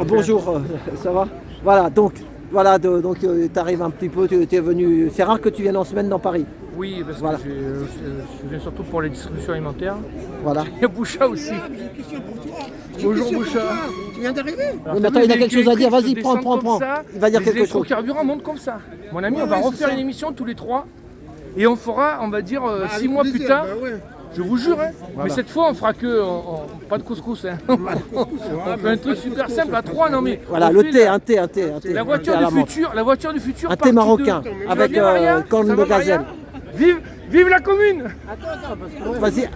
Bonjour, ça va? Voilà, donc tu arrives un petit peu, tu es venu. C'est rare que tu viennes en semaine dans Paris. Oui, parce Voilà. que je viens surtout pour les distributions alimentaires. Voilà. Il y a Boucha aussi. Bonjour Boucha. Tu viens d'arriver? Oui, mais attends, il a quelque chose à dire, vas-y, prends. Il va dire quelque chose. Les carburants montent comme ça. Mon ami, on va refaire une émission tous les trois. Et on fera, on va dire, 6 mois plus tard. Je vous jure, hein. Voilà. Mais cette fois on fera que pas de couscous. Hein. On fait un truc super simple à 3, non mais. Voilà, on le fait thé, la- un thé. La voiture à la du menthe. futur, la voiture du futur. Un thé partie marocain 2. avec Tu vas bien, Maria corne Ça de va, Maria gazelle. Vive la commune. Vas-y,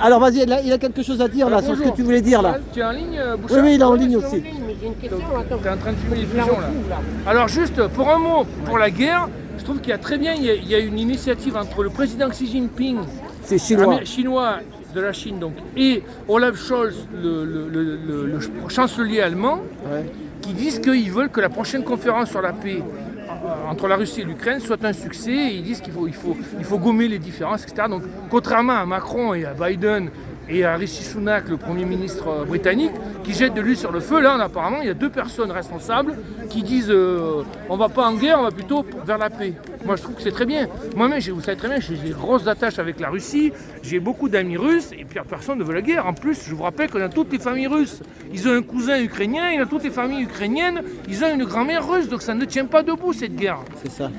il a quelque chose à dire là, sur ce que Bonjour. tu voulais dire là. Tu es en ligne, Bouchard? Oui, il est en ligne Je aussi. suis en ligne, mais j'ai une question. Attends. Tu es en train de fumer les pigeons là. Alors juste pour un mot, pour la guerre, je trouve qu'il y a très bien, il y a une initiative entre le président Xi Jinping, C'est chinois. chinois de la Chine donc, et Olaf Scholz, le chancelier allemand, Ouais. qui disent qu'ils veulent que la prochaine conférence sur la paix entre la Russie et l'Ukraine soit un succès. Et ils disent qu'il faut gommer les différences, etc. Donc, contrairement à Macron et à Biden et à Rishi Sunak, le Premier ministre britannique, qui jette de l'huile sur le feu, là, apparemment, il y a deux personnes responsables qui disent on va pas en guerre, on va plutôt vers la paix. Moi, je trouve que c'est très bien. Moi-même, vous savez très bien, j'ai des grosses attaches avec la Russie, j'ai beaucoup d'amis russes, et puis personne ne veut la guerre. En plus, je vous rappelle qu'on a toutes les familles russes. Ils ont un cousin ukrainien, il a toutes les familles ukrainiennes, ils ont une grand-mère russe, donc ça ne tient pas debout, cette guerre. C'est ça.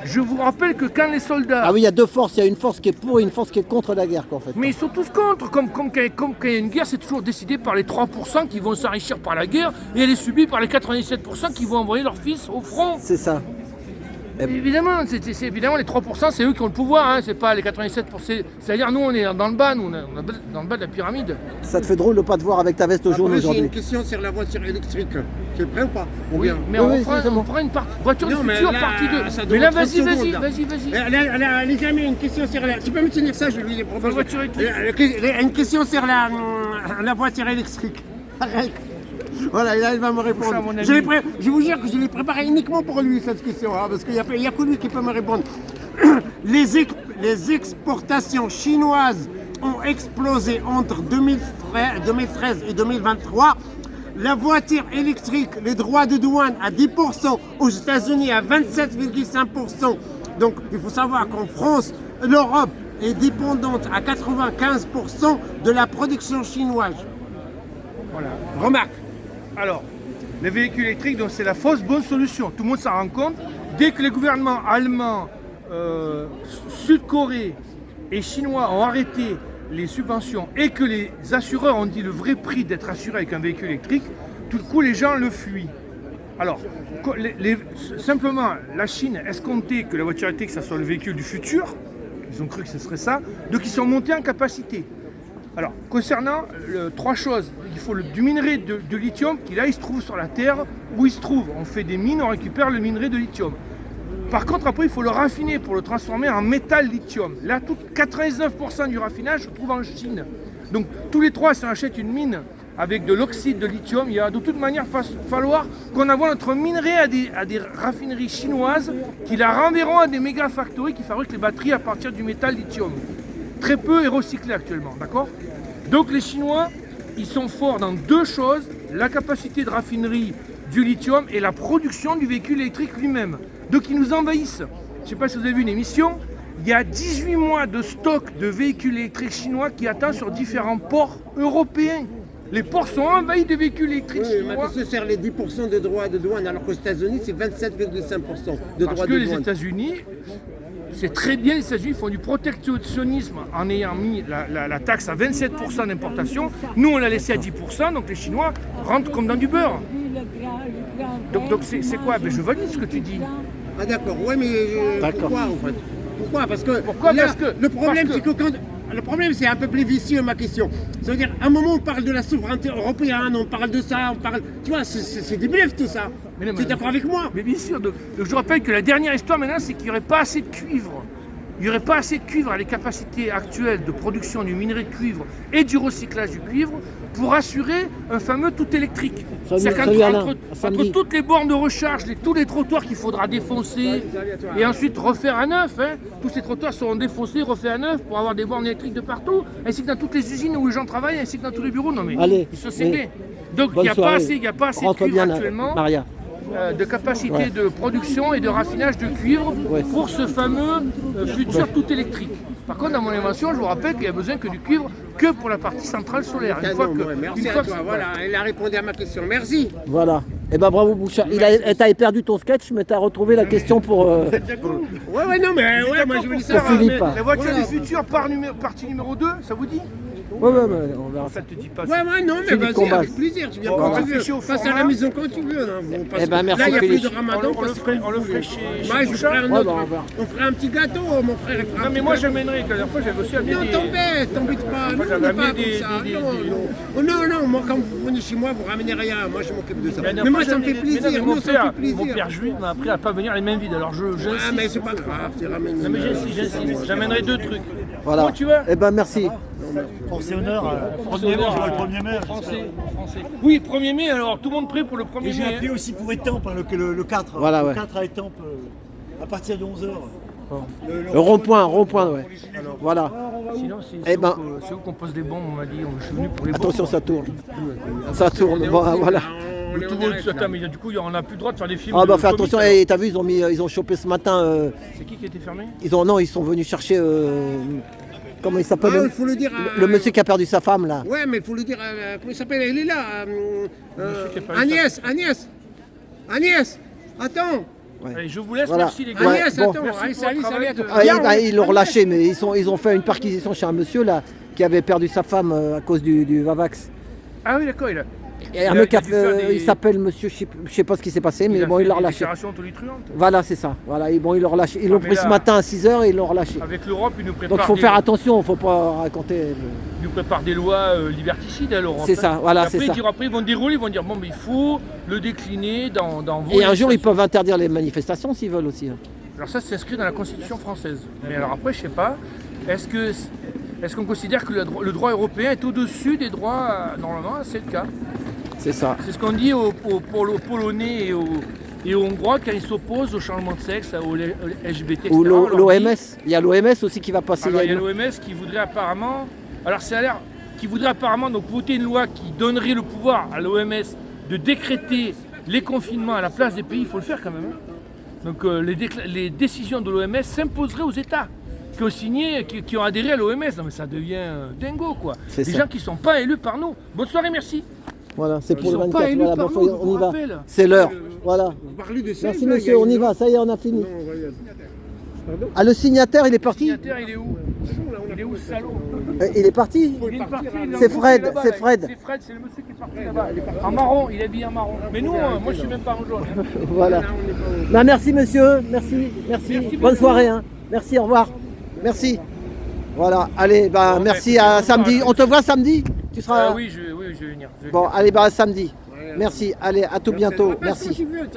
Je vous rappelle que quand les soldats... Ah oui, il y a deux forces. Il y a une force qui est pour et une force qui est contre la guerre, quoi, en fait. Mais ils sont tous contre, comme quand il y a une guerre, c'est toujours décidé par les 3% qui vont s'enrichir par la guerre, et elle est subie par les 97% qui vont envoyer leurs fils au front. C'est ça. Évidemment, c'est évidemment les 3%, c'est eux qui ont le pouvoir, hein, c'est pas les 87%. C'est-à-dire, nous, on est dans le bas, on est dans le bas de la pyramide. Ça te fait drôle de pas te voir avec ta veste jaune Après, j'ai aujourd'hui. une question sur la voiture électrique. Tu es prêt ou pas? Ou Oui, bien mais Oui, on oui, fera c'est bon. une voiture Non, du mais futur, là, partie 2. ça Mais demande là, 30 vas-y. Les amis, une question sur la... Tu peux me tenir ça, je lui ai proposé. La voiture électrique. Une question sur la voiture électrique. Arrête. Voilà, et là, il va me répondre. Bouchard, mon ami. Je vous jure que je l'ai préparée uniquement pour lui, cette question, hein, parce qu'il n'y a que lui qui peut me répondre. Les exportations chinoises ont explosé entre 2013 et 2023. La voiture électrique, les droits de douane à 10%, aux États-Unis à 27,5%. Donc il faut savoir qu'en France, l'Europe est dépendante à 95% de la production chinoise. Voilà. Remarque. Alors, les véhicules électriques, donc c'est la fausse bonne solution. Tout le monde s'en rend compte. Dès que les gouvernements allemands, sud-coréens et chinois ont arrêté les subventions et que les assureurs ont dit le vrai prix d'être assuré avec un véhicule électrique, tout le coup les gens le fuient. Alors, simplement, la Chine escomptait que la voiture électrique, ça soit le véhicule du futur. Ils ont cru que ce serait ça. Donc ils sont montés en capacité. Alors, concernant trois choses, il faut du minerai de lithium qui là il se trouve sur la terre où il se trouve. On fait des mines, on récupère le minerai de lithium. Par contre, après, il faut le raffiner pour le transformer en métal lithium. Là, 99% du raffinage se trouve en Chine. Donc, tous les trois, si on achète une mine avec de l'oxyde de lithium, il va de toute manière falloir qu'on envoie notre minerai à des raffineries chinoises qui la renverront à des méga factories qui fabriquent les batteries à partir du métal lithium. Très peu est recyclé actuellement, d'accord? Donc les Chinois, ils sont forts dans deux choses, la capacité de raffinerie du lithium et la production du véhicule électrique lui-même. Donc ils nous envahissent. Je ne sais pas si vous avez vu une émission, il y a 18 mois de stock de véhicules électriques chinois qui attend sur différents ports européens. Les ports sont envahis de véhicules électriques Oui, mais chinois. qu'est-ce que sert les 10% de droits de douane alors qu'aux États-Unis c'est 27,5% de Parce droits que de les douane? États-Unis, c'est très bien, les États-Unis font du protectionnisme en ayant mis la taxe à 27% d'importation. Nous, on l'a laissé à 10%, donc les Chinois rentrent comme dans du beurre. Donc c'est quoi? Ben, je valide ce que tu dis. Ah d'accord, ouais mais D'accord. pourquoi en fait? Pourquoi? Parce que, Pourquoi? là, Parce que- le problème parce c'est que quand... Le problème c'est un peu plus vicieux ma question. Ça veut dire, à un moment on parle de la souveraineté européenne, on parle de ça, on parle... Tu vois, c'est des bluffs tout ça. Mais non, Tu es mais- d'accord avec moi? Mais bien sûr, donc je rappelle que la dernière histoire maintenant, c'est qu'il n'y aurait pas assez de cuivre. Il n'y aurait pas assez de cuivre à les capacités actuelles de production du minerai de cuivre et du recyclage du cuivre pour assurer un fameux tout électrique. C'est-à-dire salut Alain, qu'entre à samedi. entre toutes les bornes de recharge, tous les trottoirs qu'il faudra défoncer et ensuite refaire à neuf, hein, tous ces trottoirs seront défoncés, refaits à neuf pour avoir des bornes électriques de partout, ainsi que dans toutes les usines où les gens travaillent, ainsi que dans tous les bureaux. Non mais Allez, ils se séglent. Donc il Bonne n'y a, soirée. pas assez de Rentre cuivre bien, actuellement, Maria. de capacité Ouais. de production et de raffinage de cuivre Ouais. pour ce fameux futur tout électrique. Par contre, dans mon invention, je vous rappelle qu'il n'y a besoin que du cuivre que pour la partie centrale solaire. Une fois que, Merci une à fois toi, que- voilà, il a répondu à ma question. Merci. Voilà. Et ben bravo Bouchard. T'avais perdu ton sketch, mais t'as retrouvé la question pour. D'accord. Ouais, non, mais ouais, moi je voulais savoir. Pour Philippe. La voiture Voilà. du futur, partie numéro 2, ça vous dit? Ouais, mais on verra ça. Ça te dit pas. Ouais, non, mais Philippe vas-y, Combas. avec plaisir, tu viens Bon, quand on tu va afficher veux. au Passe à format. la maison quand tu veux. Hein. Bon, parce Eh ben, que merci, là, il n'y a plus Philippe. de ramadan. On le ferait chez Moi, je Bouchard. ferai un Ouais, autre. bah, on verra. On ferait un petit gâteau, mon frère. il fera un Non mais petit moi gâteau. j'amènerai, la dernière fois j'avais aussi amené Non, des... t'embête pas. Moi, Non, j'avais on n'est amené pas des- comme ça. des- Non, des- non. Oh, non, moi, quand vous venez chez moi, vous ramenez rien. Moi, je m'occupe de ça. La dernière Mais moi, fois, ça me fait j'amenais des- plaisir. mais non, Moi, mais ça me fait mon plaisir. père juif m'a appris à pas venir les mains vides, alors Ah, mais j'insiste. c'est pas grave, tu ramènes. Non mais j'insiste, j'amènerai 2 trucs. Voilà. Comment tu vas? Eh ben merci. Force et honneur, 1er mai, je vois le 1er mai. Français. Oui, 1er mai, alors tout le monde prêt pour le 1er Et j'ai mai. appelé aussi pour Étampes, hein, le 4. Voilà, le ouais. 4 à Étampes, à partir de 11h. Le rond-point, ouais. Voilà. Sinon, Eh ben- c'est où qu'on pose des bombes, on m'a dit, je suis venu pour les bombes. Attention, ça tourne. Ça tourne. Bon, voilà. Le tout beau de ce thème, mais du coup, on n'a plus le droit de faire des films. Ah bah de fais comics, attention. alors. Et t'as vu, ils ont chopé ce matin. C'est qui a été fermé? Ils sont venus chercher. Comment il s'appelle Ah, il faut le dire. le monsieur qui a perdu sa femme là. Ouais, mais il faut le dire. Comment il s'appelle? Elle est là. qui a pas eu Agnès. Attends. Allez, je vous laisse, Voilà. merci les gars. Agnès, bon. attends. Merci Allez, pour le salut, travail à toi. de- Ah, Viens, ils l'ont relâché, mais ils ont fait une perquisition chez un monsieur là qui avait perdu sa femme à cause du Vavax. Ah oui, d'accord, il a. Et un Il a- mec il a dû faire des- il s'appelle monsieur, je sais pas ce qui s'est passé, mais bon, il l'a relâché. Déclaration tonitruante. Voilà, c'est ça. Voilà, et bon, ils l'ont relâché. Ils Ah, l'ont mais pris ce là- matin à 6h et ils l'ont relâché. Avec l'Europe, il nous prépare, Donc il faut des, faire attention, faut pas raconter. il nous prépare des lois liberticides à l'Europe. C'est ça, voilà, Et après, c'est ça. Après, ils vont dérouler, ils vont dire bon, mais il faut le décliner dans vos. Et un jour, ils législations. peuvent interdire les manifestations s'ils veulent aussi. Hein. Alors ça, c'est inscrit dans la Constitution française. Mais alors après, je sais pas, est-ce qu'on considère que le droit européen est au-dessus des droits, normalement, c'est le cas. C'est ça. C'est ce qu'on dit aux Polonais et aux Hongrois quand ils s'opposent au changement de sexe, au LGBT, etc. Ou On leur dit- l'OMS. Il y a l'OMS aussi qui va passer. Alors il y a l'OMS qui voudrait apparemment, donc voter une loi qui donnerait le pouvoir à l'OMS de décréter les confinements à la place des pays, il faut le faire quand même. Hein. Donc les décisions de l'OMS s'imposeraient aux États qui ont signé, qui ont adhéré à l'OMS. Non mais ça devient dingo quoi. C'est Des ça. gens qui ne sont pas élus par nous. Bonne soirée, merci. Voilà, c'est pour Ils le sont pas 24. élus Voilà, par bon, nous, je on vous y va. rappelle. C'est l'heure. Voilà. Vous parlez de ça. Merci monsieur, on y va. Ça y est, on a fini. Ah, le signataire, il est Le parti. signataire, il est où? Il est où, ce salaud? Il est parti. Il est parti, il est C'est en boucle Fred, là-bas, c'est là. Fred. C'est Fred, c'est le monsieur qui est parti là-bas. En marron, il est habillé en marron. Mais nous, moi je suis même pas en jaune. Voilà. Bah, merci monsieur, merci. Bonne soirée. Hein. Merci, au revoir. Merci. Voilà, allez, bah Bon, merci ben, à bon samedi. courage. On te voit samedi? Tu seras. Oui, je vais venir. Bon, allez, bah à samedi. Merci, allez, à tout bientôt. Passe quand Merci. tu veux.